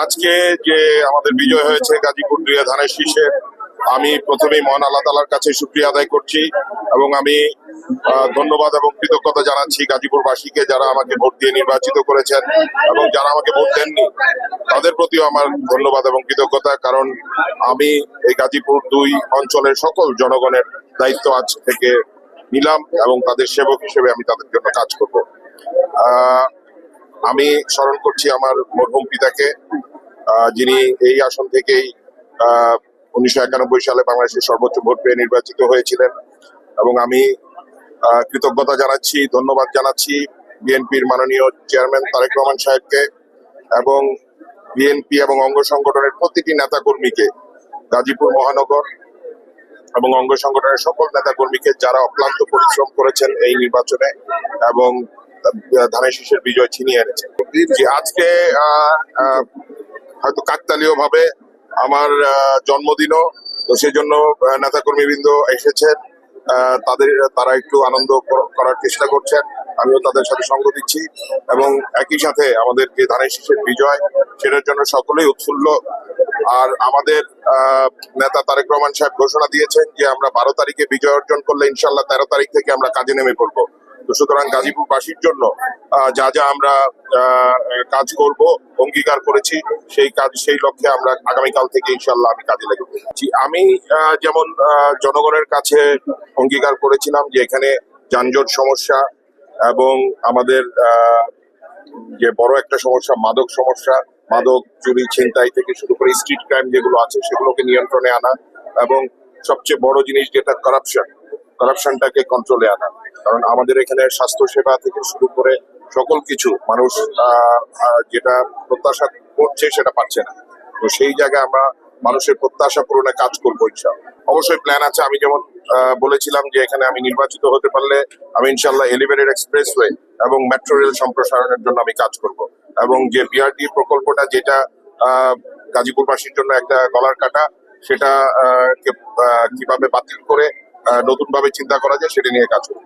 আজকে যে আমাদের বিজয় হয়েছে গাজীপুর 2 ধানের শীষে, আমি প্রথমেই মহান আল্লাহ তাআলার কাছে শুকরিয়া আদায় করছি এবং আমি ধন্যবাদ এবং কৃতজ্ঞতা জানাচ্ছি গাজীপুরবাসীকে, যারা আমাকে ভোট দিয়ে নির্বাচিত করেছেন এবং যারা আমাকে ভোট দেননি তাদের প্রতিও আমার ধন্যবাদ এবং কৃতজ্ঞতা। কারণ আমি এই গাজীপুর 2 অঞ্চলের সকল জনগণের দায়িত্ব আজ থেকে নিলাম এবং তাদের সেবক হিসেবে আমি তাদের জন্য কাজ করব। আমি স্মরণ করছি আমার মরহুম পিতাকে, যিনি এই আসন থেকেই 1991 সালে বাংলাদেশের সর্বোচ্চ ভোট পেয়ে নির্বাচিত হয়েছিলেন। এবং আমি কৃতজ্ঞতা জানাচ্ছি, ধন্যবাদ জানাচ্ছি বিএনপির মাননীয় চেয়ারম্যান তারেক রহমান সাহেবকে এবং বিএনপি এবং অঙ্গ সংগঠনের প্রতিটি নেতাকর্মীকে, গাজীপুর মহানগর এবং অঙ্গ সংগঠনের সকল নেতাকর্মীকে, যারা অক্লান্ত পরিশ্রম করেছেন এই নির্বাচনে এবং ধানের শীষের বিজয় ছিনিয়ে এনেছেন। যে আজকে হয়তো কাকতালীয় ভাবে আমার জন্মদিনও, তো সেই জন্য নেতাকর্মীবৃন্দ এসেছেন, তারা একটু আনন্দ করার চেষ্টা করছেন, আমিও তাদের সাথে সঙ্গ দিচ্ছি এবং একই সাথে আমাদের যে ধানের শীষের বিজয় সেটার জন্য সকলেই উৎফুল্ল। আর আমাদের নেতা তারেক রহমান সাহেব ঘোষণা দিয়েছেন যে আমরা 12 তারিখে বিজয় অর্জন করলে ইনশাল্লাহ 13 তারিখ থেকে আমরা কাজে নেমে পড়বো। তো সুতরাং গাজীপুরবাসীর জন্য যা যা আমরা কাজ করব অঙ্গীকার করেছি, সেই লক্ষ্যে আমরা আগামীকাল থেকে ইনশাল্লাহ আমি কাজে লেগে পড়েছি। আমি যেমন জনগণের কাছে অঙ্গীকার করেছিলাম যে এখানে যানজট সমস্যা এবং আমাদের যে বড় একটা সমস্যা মাদক সমস্যা, মাদক চুরি ছিনতাই থেকে শুরু করে স্ট্রিট ক্রাইম যেগুলো আছে সেগুলোকে নিয়ন্ত্রণে আনা এবং সবচেয়ে বড় জিনিস যেটা কারাপশনটাকে কন্ট্রোলে আনা। কারণ আমাদের এখানে স্বাস্থ্য সেবা থেকে শুরু করে সকল কিছু মানুষ যেটা প্রত্যাশা করছে সেটা পাচ্ছে না। তো সেই জায়গায় আমরা মানুষের প্রত্যাশা পূরণে কাজ করবো ইনশাআল্লাহ। অবশ্যই প্ল্যান আছে। আমি যেমন বলেছিলাম যে এখানে আমি নির্বাচিত হতে পারলে আমি ইনশাআল্লাহ এলিভেটেড এক্সপ্রেসওয়ে এবং মেট্রো রেল সম্প্রসারণের জন্য আমি কাজ করব এবং যে বিআরটি প্রকল্পটা, যেটা গাজীপুরবাসীর জন্য একটা গলার কাটা, সেটা কিভাবে বাতিল করে নতুন ভাবে চিন্তা করা যায় সেটা নিয়ে কাজ করব।